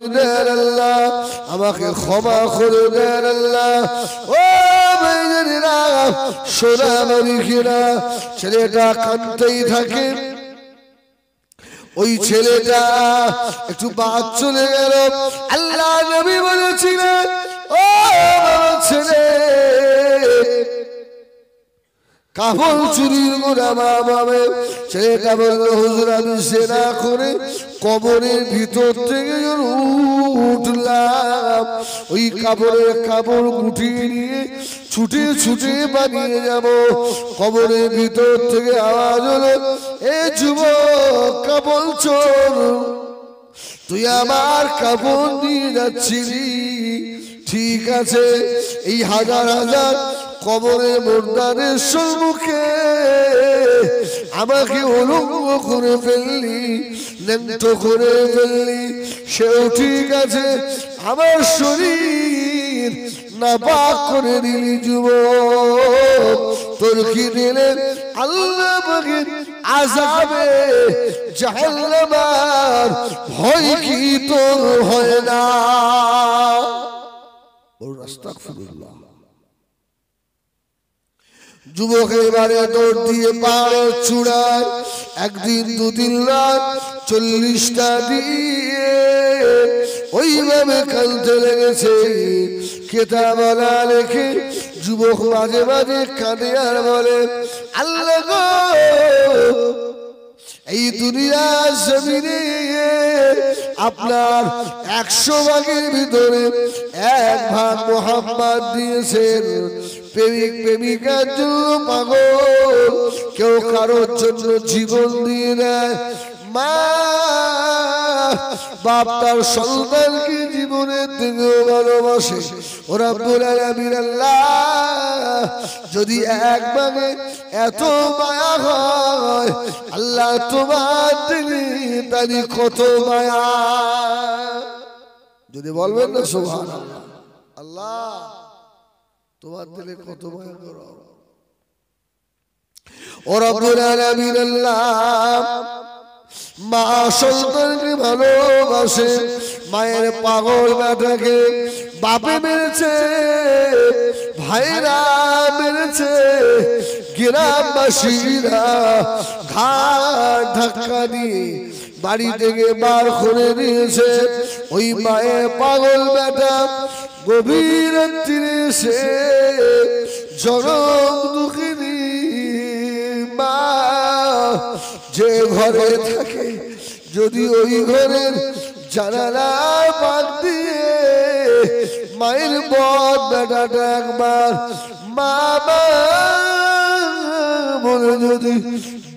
দেন আল্লাহ, আমাকে ক্ষমা করে দেন আল্লাহ। ও ভাইজানেরা, সোনা মালিকেরা, ছেলেটা কাঁদতেই থাকে। ওই ছেলেটা একটু বাদ চলে গেল। আল্লাহ নবী বলেছিলেন, ও ছেলে, কাপড় চুরির গোনা মা বাবা। ছেলেটা বলল, হুজুর আমি সেনা করে কবরের ভিতর থেকে উঠলাম, ওই কাপড় গুটিয়ে নিয়ে ছুটে ছুটে বানিয়ে যাব। কবরের ভিতর থেকে আওয়াজ হলো, এ যুবক কাপড় চোর, তুই আমার কাপড় নিয়ে যাচ্ছিলি, ঠিক আছে, এই হাজার হাজার কবরে মুর্দারের সম্মুখে আমাকে উলঙ্গ করে ফেললি, ন্যাংট করে ফেললি, সেও ঠিক আছে, আমার শরীর নাপাক করে দিলি যুবক, তোর কি দিলেন আল্লাহ পাকের আযাবে জাহান্নামের ভয় কি তোর হয় না? বলুন আস্তাগফিরুল্লাহ। যুবক এবারে দৌড় দিয়ে পাহাড়ের চূড়ায় একদিন দুদিন রাত 40টা দিয়ে ওইভাবে কাঁদতে লেগেছে। কেতাব বলা লেখে যুবক মাঝে মাঝে কাঁদে আর বলে, আল্লাহ গো, এই দুনিয়ার জমিনে আপনার 100 ভাগের ভিতরে 1 ভাগ মোহাম্মদ দিয়েছেন। প্রেমিক প্রেমিকার জন্য পাগল, কেউ কারোর জন্য জীবন দিয়ে দেয়। মা বাপ তার সন্তানকে জীবনের থেকেও ভালোবাসে। ও রব্বুল আলামিন আল্লাহ, যদি এক ভাগে এত মায়া হয় আল্লাহ তোমার দিলে তারি কত মায়া, যদি বলবেন না সুবহানাল্লাহ। আল্লাহ তোমার দিলে কত মায়া করো। ও রব্বুল আলামিন আল্লাহ, মা সন্তানকে ভালোবাসে। মায়ের পাগল বেটাকে বাপে মেরেছে, ভাইরা মেরেছে, গ্রামবাসীরা ঘাট ধাক্কা দিয়ে বাড়ি থেকে বার করে দিয়েছে। ওই মায়ের পাগল বেটা গভীর রাত্রিরে এসে জনম দুঃখিনী মা যে ঘরে থাকে, যদি ওই ঘরের জানালা পাক দিয়ে মায়ের বদ বেটাটা একবার মা মা বলে যদি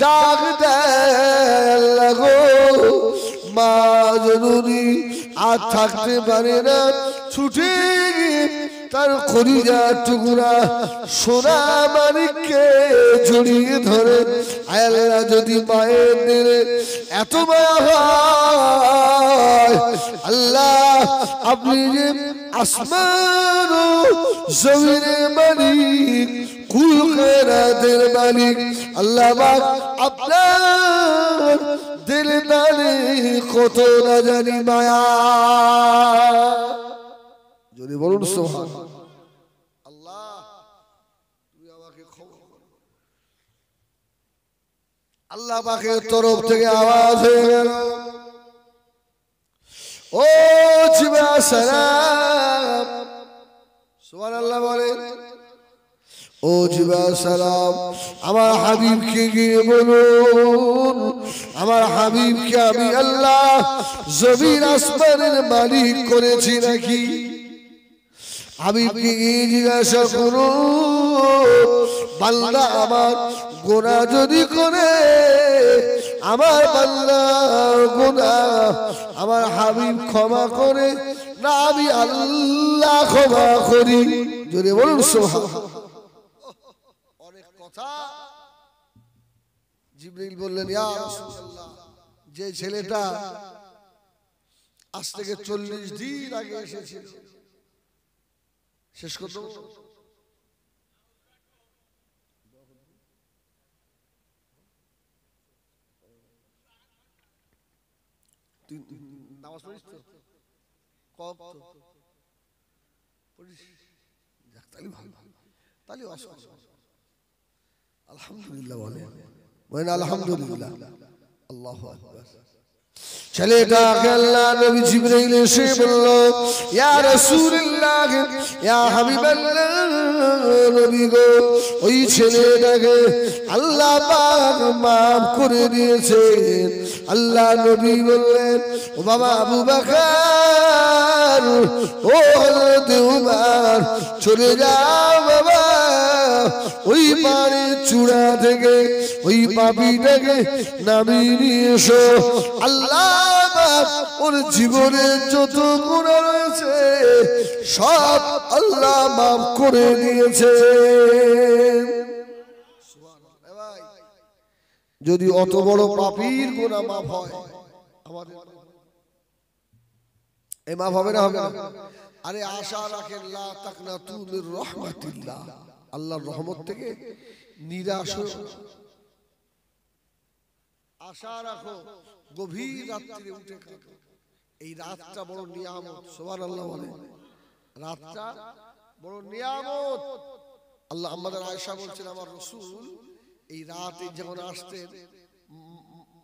ডাক দেয়, আল্লাহ গো, মা জননী আর থাকতে পারে না, ছুটে গিয়ে তার কলিজার টুকরা সোনা মানিককে জড়িয়ে ধরে। আল্লাহ যদি মায়ের দিলে এত মায়া হয়, আল্লাহ আপনি যে আসমান ও জমিনের মালিক, কুল কায়নাতের মালিক, আল্লাহ পাক আপনার দিলে তালে কত না জানি মায়া। যদি বলুন সুবহানাল্লাহ। আল্লাহ তুমি আমাকে ক্ষমা করো। আল্লাহ পাকের তরফ থেকে আওয়াজ হয়ে গেল, ও জিবা সালাম। সুবহানাল্লাহ বলেন, ও জিবা সালাম, আমার হাবিবকে গিয়ে বলুন, আমার হাবিবকে আমি আল্লাহ জমিন আসমানের মালিক করেছি নাকি? হাবিবকে গিয়ে জিজ্ঞাসা করুন, বান্দা আমার গুনাহ যদি করে, আমার বান্দা গুনাহ আমার হাবিব ক্ষমা করে না আমি আল্লাহ ক্ষমা করি? যদি বলুন সুবহানাল্লাহ। অনেক কথা। জিবরিল বললেন, ইয়া রাসূলুল্লাহ, যে ছেলেটা আজ থেকে 40 দিন আগে এসেছে, শেষ করতে নামাজ পড়িস তো? কব তাহলে আলহামদুলিল্লাহ বলেন আলহামদুলিল্লাহ আল্লাহু আকবার ছেলেটাকে আল্লাহ নবী জিবরাইল এসে বলল ইয়া রাসূলুল্লাহ ইয়া হাবিবাল্লাহ নবী গো ওই ছেলেটাকে আল্লাহ পাক maaf করে দিয়েছেন আল্লাহ নবী বললেন ও বাবা আবু বকর ও হযরত উমর চলে যাও বাবা ওই পানির চূড়া থেকে ওই পাপীটাকে নামিয়ে নিয়ে এসো আল্লাহ ওর জীবনের যত গুনাহ রয়েছে সব আল্লাহ maaf করে দিয়েছে যদি অত বড় পাপীর গুনাহ maaf হয় আমাদের এই maaf হবে না হবে না আরে আশা রাখেন লা তাকনাতু মির রাহমাতিল্লাহ আল্লাহর রহমত থেকে নিরাশ আশা রাখো গভীর রাত্রে উঠে কাঁদো এই রাতটা বড় নিয়ামত সুবহানাল্লাহ বলে রাতটা বড় নিয়ামত আল্লাহ আমাদের আয়েশা বলছেন আমার রাসূল এই রাতে যখন আসতেন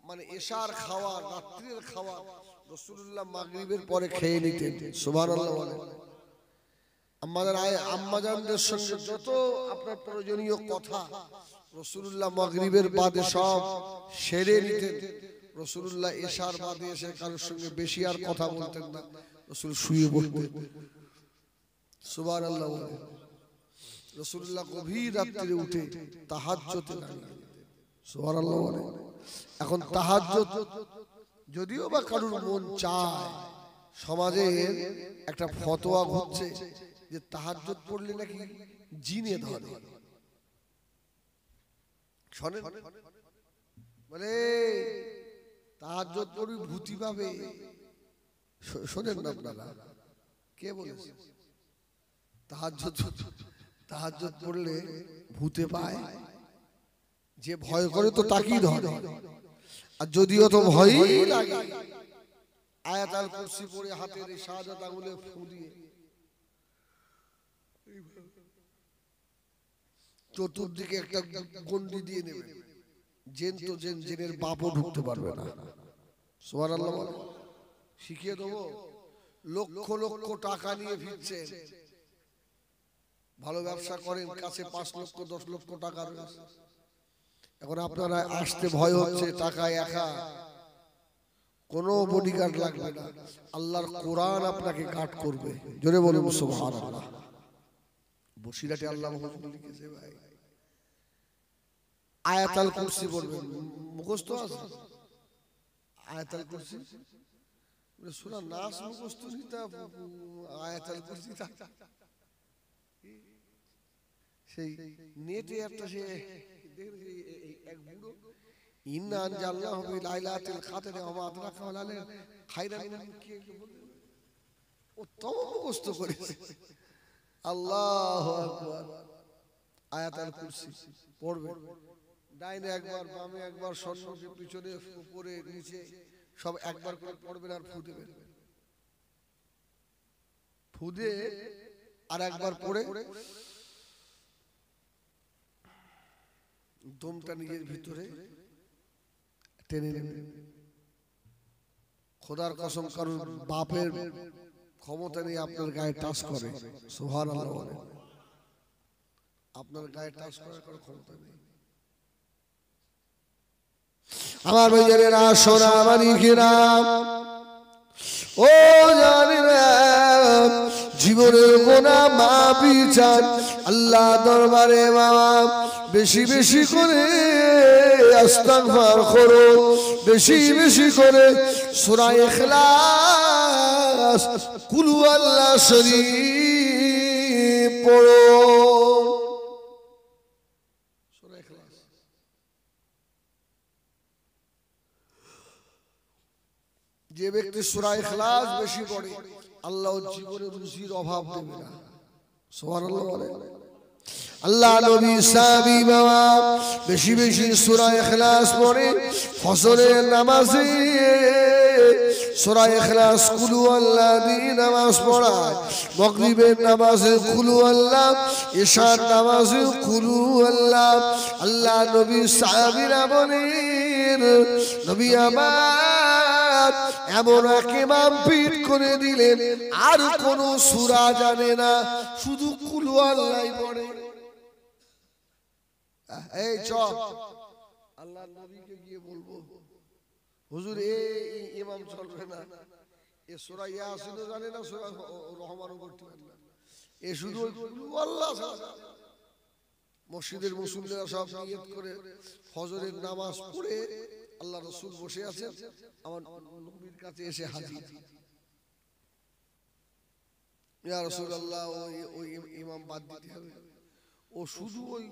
মানে এশার খাওয়া রাত্রির খাওয়া রাসূলুল্লাহ মাগরিবের পরে খেয়ে নিতেন সুবহানাল্লাহ বলে আমাদের আম্মাজানদের সঙ্গে যত আপনার প্রয়োজনীয় কথা রাসূলুল্লাহ মাগরিবের বাদে সব সেরে নিতেন রাসূলুল্লাহ এশার বাদে এসে কারোর সঙ্গে বেশি আর কথা বলতেন না রাসূল শুয়ে পড়তেন সুবহানাল্লাহ রাসূলুল্লাহ গভীর রাতে উঠে তাহাজ্জুদে দাঁড়িয়ে সুবহানাল্লাহ বলে এখন তাহাজ্জুদ যদিও বা কারোর মন চায় সমাজে একটা ফতোয়া ঘুরছে যে তাহাজ্জুদ পড়লে নাকি জিনে ধরে শুনেন বলে তাহাজ্জুদ পড়ি ভূতি পাবে শুনেন না আপনারা কে বলেছে তাহাজ্জুদ পড়লে ভূতে পায় যে ভয় করে তো তাকেই ধরে আর যদিও তো ভয়ই লাগে আয়াতুল কুরসি পড়ে হাতের এই শাহাদাত আঙ্গুলে ফু দিয়ে চতুর্দিকে একটা গন্ডি দিয়ে নেবে জেন তো জেনের বাপও ঢুকতে পারবে না সুবহানাল্লাহ শিখিয়ে দেবো লক্ষ লক্ষ টাকা নিয়ে ফিরছেন ভালো ব্যবসা করেন কাছে 5 লক্ষ 10 লক্ষ টাকা রয়েছে এখন আপনারা আসতে ভয় হচ্ছে টাকা একা কোনো বডিগার্ড লাগবে না আল্লাহর কোরআন আপনাকে গার্ড করবে জোরে বলুন সুবহানাল্লাহ বসিরাতে আল্লাহ হুজুর লিখেছে ভাই আয়াতুল কুরসি বলবেন মুখস্থ আছে আয়াতুল কুরসি সূরা নাস মুখস্থ নিতা আয়াতুল কুরসি সেই নেটে একটা সে এক বুড়ো ইন্না আনজালনাহু ফি লাইলাতিল কদরি ওয়া মা আদরাকা মা লাইলাতুল খায়রান মিন কি বলে ও তো মুখস্থ করেছে আল্লাহু আকবার আয়াতুল কুরসি পড়বে ডাইনে একবার বামে একবার সন্মুখে পিছনে উপরে নিচে সব একবার করে পড়বেন আর ফু দিবেন ফু দিয়ে আর একবার পড়ে দমটা নিজের ভিতরে টেনে নেবেন খোদার কসম কারণ বাপের ক্ষমতা নিয়ে আপনার গায়ে টাচ করে সুবহানাল্লাহ বলে আপনার গায়ে টাচ করার কোনো ক্ষমতা নেই আমার ভাইয়েরা সোনা মানিকেরা ও জানেন জীবনের গুনাহ মাফি চান আল্লাহ দরবারে বাবা বেশি বেশি করে ইস্তিগফার করো বেশি বেশি করে সূরা ইখলাস কুল হুয়াল্লাহ শরীফ পড়ো সূরা ইখলাস যে ব্যক্তি সূরা ইখলাস বেশি পড়ে আল্লাহ জীবনে রুজির অভাব দেবে না সুবহানাল্লাহ বলে আল্লাহ নবী সাহাবী বাবা বেশি বেশি সূরা ইখলাস পড়ে ফজরের নামাজে সূরা ইখলাস কুল হুয়াল্লাহ দিয়ে নামাজ পড়ায়, মাগরিবের নামাজে কুল হুয়াল্লাহ, ইশার নামাজে কুল হুয়াল্লাহ। আল্লাহ নবী সাহাবীরা বলেন নবী আমার এমন এক ইমাম পিট করে দিলেন আর কোন সূরা জানে না, শুধু কুল হুয়াল্লাহই পড়ে। এই চল আল্লাহ নবীকে গিয়ে বলবো হুজুর এই ইমাম চলবে না, এ সূরা ইয়াসিন জানে না, সূরা রহমানও পড়তে পারে না, এ শুধু আল্লাহ। মসজিদের মুসল্লিরা সব নিয়ত করে ফজরের নামাজ পড়ে আল্লাহ রাসূল বসে আছেন, আমার নবীর কাছে এসে হাজির। ইয়া রাসূলুল্লাহ ওই ইমাম বাদ দিতে হবে, ও শুধু ওই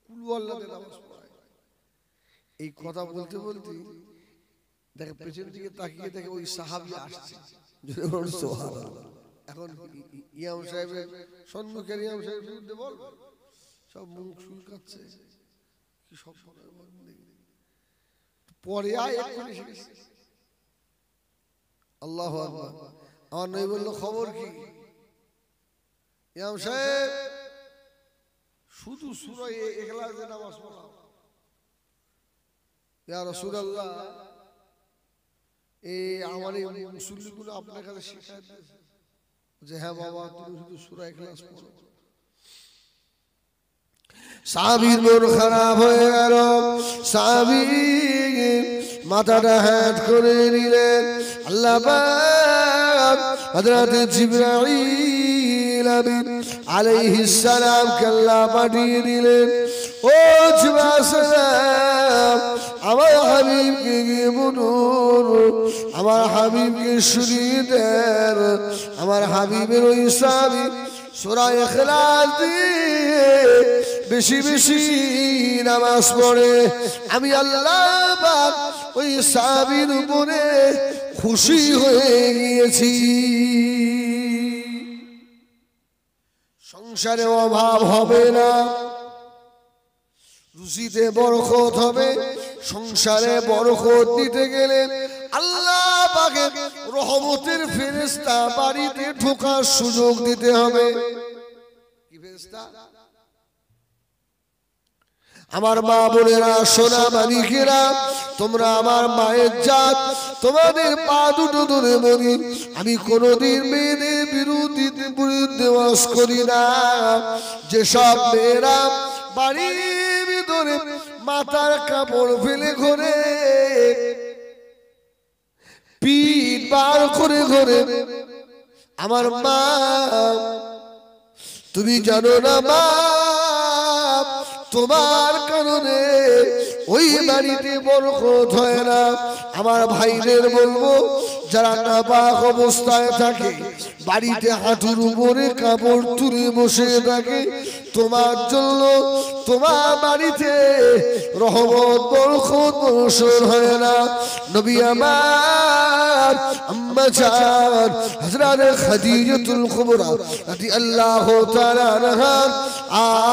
কুল আল্লাহতে নামাজ পড়ায়। এই কথা বলতে বলতে দেখে পেছন দিকে তাকিয়ে দেখে ওই সাহাবী আসছে, জোরে বলুন সুবহানাল্লাহ। এখন ইমাম সাহেবের সম্মুখে ইমাম সাহেবের বিরুদ্ধে বল, সব মুখ শুকাচ্ছে, কি সব পরে আয় এক্ষুনি শিখেছে। আল্লাহু আকবার। আমার নবী বলল খবর কি? ইমাম সাহেব শুধু সূরা ইখলাসে নামাজ পড়াও। ইয়া রাসূলুল্লাহ এই আমার এই মুসল্লিগুলো আপনার কাছে শিখায় দিয়েছে যে হ্যাঁ বাবা তুমি শুধু সূরা ইখলাস পড়ো। সাহাবীর মন খারাপ হয়ে গেল, সাহাবী মাথাটা হাত করে নিলেন। আল্লাহ পাক হযরত জিবরাইল আমিন আলাইহিস সালাম কে আল্লাহ পাঠিয়ে দিলেন, ও জিবরাইল আমার হাবিবকে গিয়ে বলুন, আমার হাবিবকে শুনিয়ে দেন, আমার হাবিবের ওই সাহাবী সূরা ইখলাস দিয়ে বেশি বেশি নামাজ পড়ে। আমি আল্লাহ পাক ওই সাহাবীর উপরে খুশি হয়ে গিয়েছি। সংসারে অভাব হবে না, রুজিতে বরকত হবে। সংসারে বরকত দিতে গেলে আল্লাহ পাকের রহমতের ফেরেশতা বাড়িতে ঢোকার সুযোগ দিতে হবে। কি ফেরেশতা? আমার মা বোনেরা, সোনা মানিকেরা, তোমরা আমার মায়ের জাত, তোমাদের পা দুটো ধরে বলি আমি কোনোদিন মেয়েদের বিরুদ্ধে ওয়াজ করি না। যেসব মেয়েরা বাড়ির ভিতরে মাথার কাপড় ফেলে ঘরে, পিঠ বার করে ঘরে, আমার মা তুমি জানো না মা তোমার কারণে ওই বাড়িতে বরকত হয় না। আমার ভাইদের বলবো যারা নাপাক অবস্থায় থাকে, বাড়িতে হাঁটুর উপরে কাপড় তুলে বসে থাকে, তোমার জন্য তোমার বাড়িতে রহমত বরকত বর্ষণ হয় না। নবী আমার আম্মা জান হযরত খাদিজাতুল কুবরা রাদিয়াল্লাহু তাআলা আনহা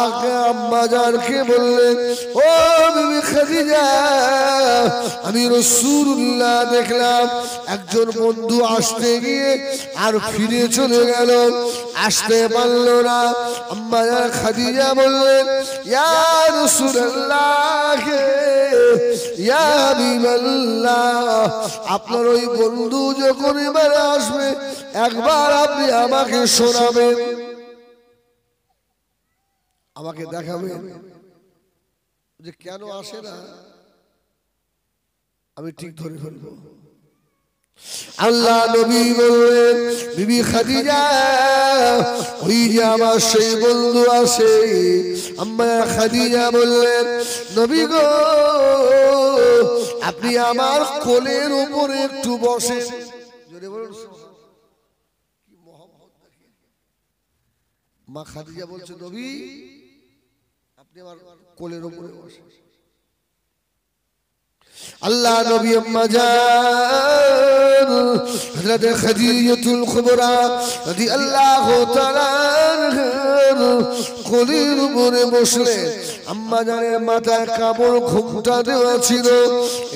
আগে আম্মা জানকে বললেন, ও বিবি খাদিজা আমি রাসূলুল্লাহ দেখলাম একজন বন্ধু আসতে গিয়ে আর ফিরে চলে গেল, আসতে পারল না। আম্মা জান খাদিজা বললেন, ইয়া রাসূলুল্লাহ ইয়া হাবিবাল্লাহ আপনার ওই বন্ধু যখন এবারে আসবে একবার আপনি আমাকে শোনাবেন, আমাকে দেখাবেন যে কেন আসে না, আমি ঠিক ধরে ফেলবো। আল্লাহ নবী বললেন, বিবি খাদিজা ওই যে আমার সেই বন্ধু আছে। আম্মা খাদিজা বললেন, নবী গো আপনি আমার কোলের উপরে একটু বসেন। জোরে বলুন কি মহব্বত দেখেন। মা খাদিজা বলছে, নবী আপনি আমার কোলের উপরে বসেন। আল্লাহ নবী আম্মা জান হযরত খাদিজাতুল কুবরা রাদিয়াল্লাহু তাআলা কোলের উপরে বসলেন। আম্মা জানের মাথায় কাপড় ঘোমটা দেওয়া ছিল,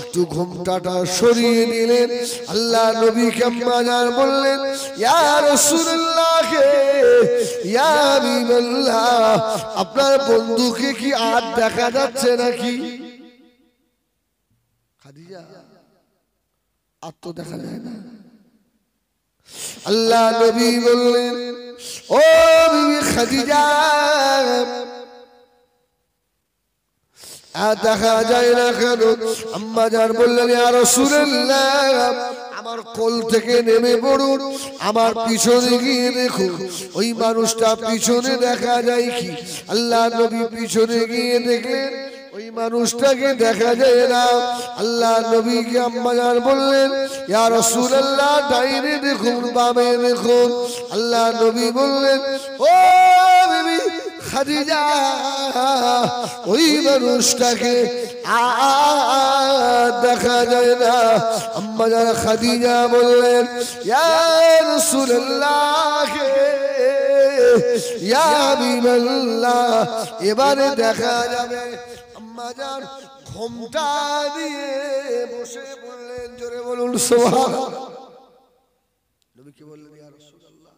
একটু ঘোমটাটা সরিয়ে দিলেন। আল্লাহ নবীকে আম্মা জান বললেন, ইয়া রাসূলুল্লাহ, ইয়া হাবিবাল্লাহ, আপনার বন্ধুকে কি আর দেখা যাচ্ছে নাকি? খাদিজা, আর তো দেখা যায় না। আল্লাহ নবী বললেন, ও বিবি খাদিজা, আর দেখা যায় না কেন? আম্মা জান বললেন, ইয়া রাসূলুল্লাহ, আমার কোল থেকে নেমে পড়ুন, আমার পিছনে গিয়ে দেখুন ওই মানুষটা পিছনে দেখা যায় কি? আল্লাহ নবী পিছনে গিয়ে দেখলেন ওই মানুষটাকে দেখা যায় না। আল্লাহ নবীকে আম্মা জান বললেন, ইয়া রাসূলুল্লাহ, ডাইনে দেখুন, বামে দেখুন। আল্লাহ নবী বললেন, ও বিবি খাদিজা, ওই মানুষটাকে আর দেখা যায় না। আম্মা জান খাদিজা বললেন, ইয়া রাসূলুল্লাহ, ইয়া হাবিবাল্লাহ, এবারে দেখা যাবে। আম্মা জান ঘোমটা দিয়ে বসে বললেন, জোরে বলুন সুবহানাল্লাহ। নবী কি বললেন, ইয়া রাসূলুল্লাহ,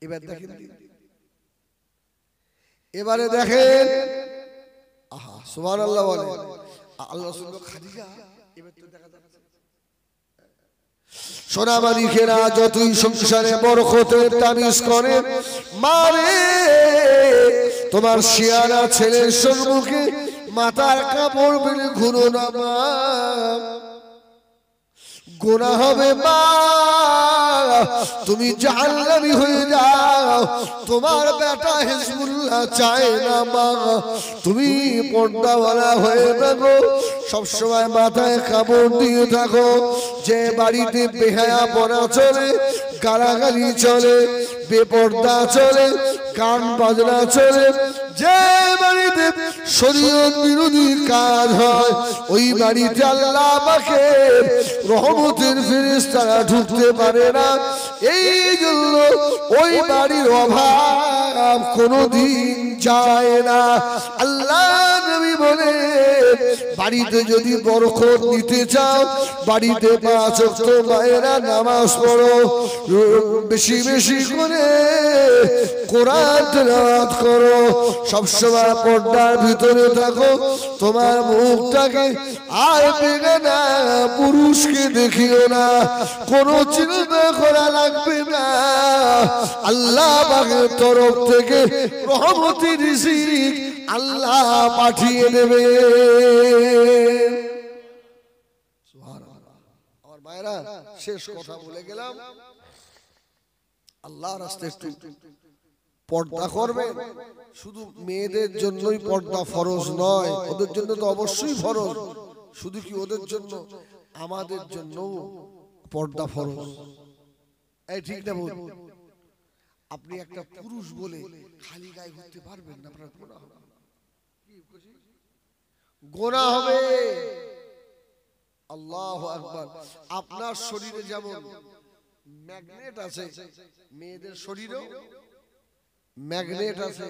এবার দেখেন, এবারে দেখেন। আহা, সুবহানাল্লাহ বলেন। আল্লাহ রাসূল খাদিজা, এবার তো দেখা যাচ্ছে। সোনামানিকেরা যতই সংসারে বরকতের তাবিজ করে মারে, তোমার শিয়ারা ছেলের সম্মুখে মাথার কাপড় ফেলে ঘুরো না মা, গুনাহ হবে মা, তুমি জাহান্নামী হয়ে যাও। তোমার বেটা হিজবুল্লাহ চায় না মা, তুমি পর্দাওয়ালা হয়ে থাকো, সবসময় মাথায় কাপড় দিয়ে থাকো। যে বাড়িতে বেহায়া পনা চলে, গালাগালি চলে, বেপর্দা চলে, গান বাজনা চলে, যে বাড়িতে শরীয়ত বিরোধী কাজ হয়, ওই বাড়িতে আল্লাহ পাকের রহমতের ফেরেশতারা ঢুকতে পারে না। এই জন্য ওই বাড়ির অভাব কোনোদিন যায় না। আল্লাহ নবী বলে, বাড়িতে যদি বরকত নিতে চাও, বাড়িতে 5 ওয়াক্ত মায়েরা নামাজ পড়ো, বেশি বেশি করে কোরআন তেলাওয়াত করো, সবসময় পর্দার ভিতরে থাকো। তোমার মুখটাকে আর বেগানা পুরুষকে দেখিও না, কোনো চিন্তা করা লাগবে না। আল্লাহ পাকের তরফ থেকে রহমতের রিজিক আল্লাহ পাঠিয়ে দেবে। আমার মায়েরা, শেষ কথা বলে গেলাম, আল্লাহর রাস্তায় একটু পর্দা করবে। শুধু মেয়েদের জন্যই পর্দা ফরজ নয়, ওদের জন্য তো অবশ্যই ফরজ। শুধু কি ওদের জন্য, আমাদের জন্য পর্দা ফরজ। এই ঠিক না বল? আপনি একটা পুরুষ বলে খালি গায়ে ঘুরতে পারবেন না, আপনার গুনাহ হবে। গুনাহ হবে। আল্লাহু আকবার। আপনার শরীরে যেমন ম্যাগনেট আছে, মেয়েদের শরীরেও ম্যাগনেট আছে।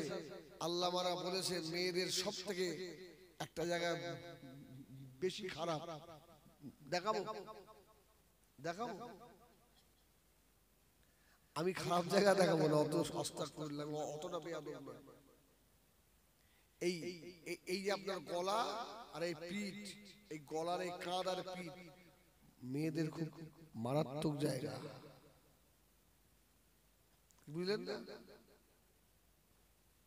আল্লাহ মারা বলেছেন, মেয়েদের সব থেকে একটা জায়গা বেশি খারাপ। দেখাবো দেখাবো, আমি খারাপ জায়গা দেখাবো না, অত সস্তা করে লাগবো, অতটা বেয়াদব না। এই এই যে আপনার গলা আর এই পিঠ, এই গলার এই কাঁধ আর পিঠ মেয়েদের খুব মারাত্মক জায়গা, বুঝলেন না?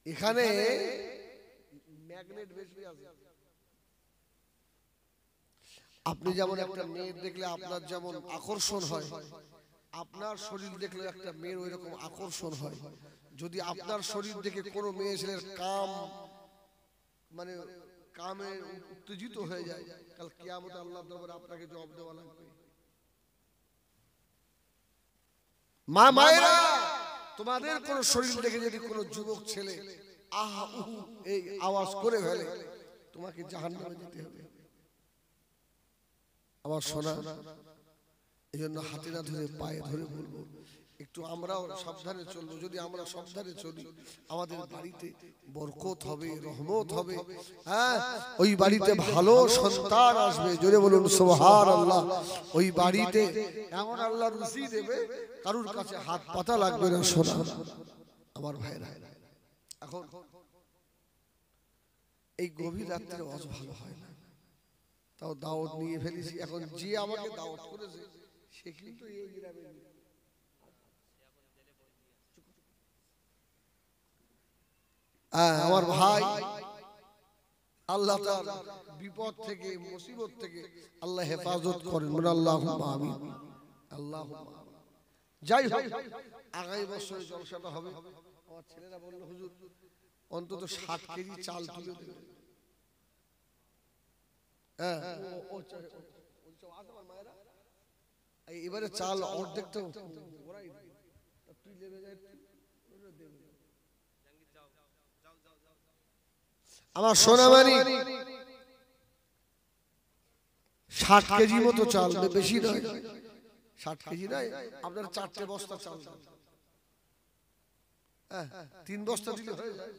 এখানে ম্যাগনেট বেশি আছে। আপনি যেমন একটা মেয়ে দেখলে আপনার যেমন আকর্ষণ হয়, আপনার শরীর দেখলে একটা মেয়ের ওই রকম আকর্ষণ হয়। যদি আপনার শরীর দেখে কোনো মেয়ে ছেলের কাম, মানে কামে উত্তেজিত হয়ে যায়, কাল কিয়ামতে আল্লাহর দরবারে আপনাকে জবাব দেওয়া লাগবে। মা মায়েরা, তোমাদের কোন শরীর দেখে যদি কোন যুবক ছেলে আহা উহু এই আওয়াজ করে ফেলে, তোমাকে জাহান্নামে যেতে হবে। আমার সোনা, এই জন্য হাতে না ধরে পায়ে ধরে বলবো একটু আমরাও সাবধানে চলবো। যদি আমরা সাবধানে চলি আমাদের বাড়িতে বরকত হবে, রহমত হবে। হ্যাঁ, ওই বাড়িতে ভালো সন্তান আসবে। জোরে বলুন সুবহানাল্লাহ। ওই বাড়িতে এমন আল্লাহ রুজি দেবে কারুর কাছে হাত পাতা লাগবে না। সোনা আমার ভাইরা, এখন এই গভীর রাত্রে ওয়াজ ভালো হয় না, তাও দাওয়াত নিয়ে ফেলেছি। এখন যে আমাকে দাওয়াত করেছে সে কিন্তু এই গ্রামে আমার ভাই, আল্লাহ তার বিপদ থেকে মুসিবত থেকে আল্লাহ হেফাজত করেন। বলে আল্লাহুম্মা আমিন, আল্লাহুম্মা। যাই হোক, আগামী বছরে জলসাটা হবে। আমার ছেলেরা বলল হুজুর অন্তত 60 কেজি চাল তুলে দেবে। হ্যাঁ, এবারে চাল অর্ধেকটা আমার সোনামানি 60 কেজি মতো চাল, বেশি নয়, 60 কেজি নয়, আপনার 4টে বস্তা চাল। 3 বস্তা দিলে হয়ে যায়,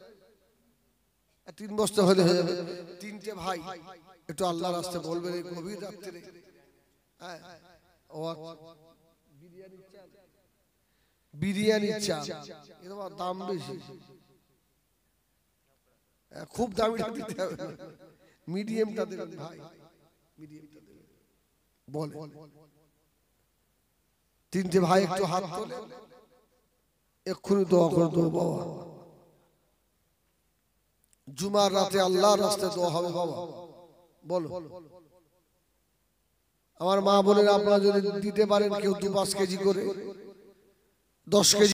3 বস্তা হলে হয়ে যাবে। 3টে ভাই একটু আল্লাহর রাস্তায় বলবেন এই গভীর রাত্রে। বিরিয়ানির চাল, এর দাম বেশি, খুব দামিটা দিতে হবে, মিডিয়ামটা দেবেন ভাই, মিডিয়ামটা দেবেন। বল 3টে ভাই একটু হাত তোলে, এক্ষুনি দোয়া করে দেবো বাবা। জুমার রাতে আল্লাহর রাস্তায় দোয়া হবে বাবা। বলো আমার মা বোনেরা, আপনারা যদি দিতে পারেন কেউ 2-5 কেজি করে, 10 কেজি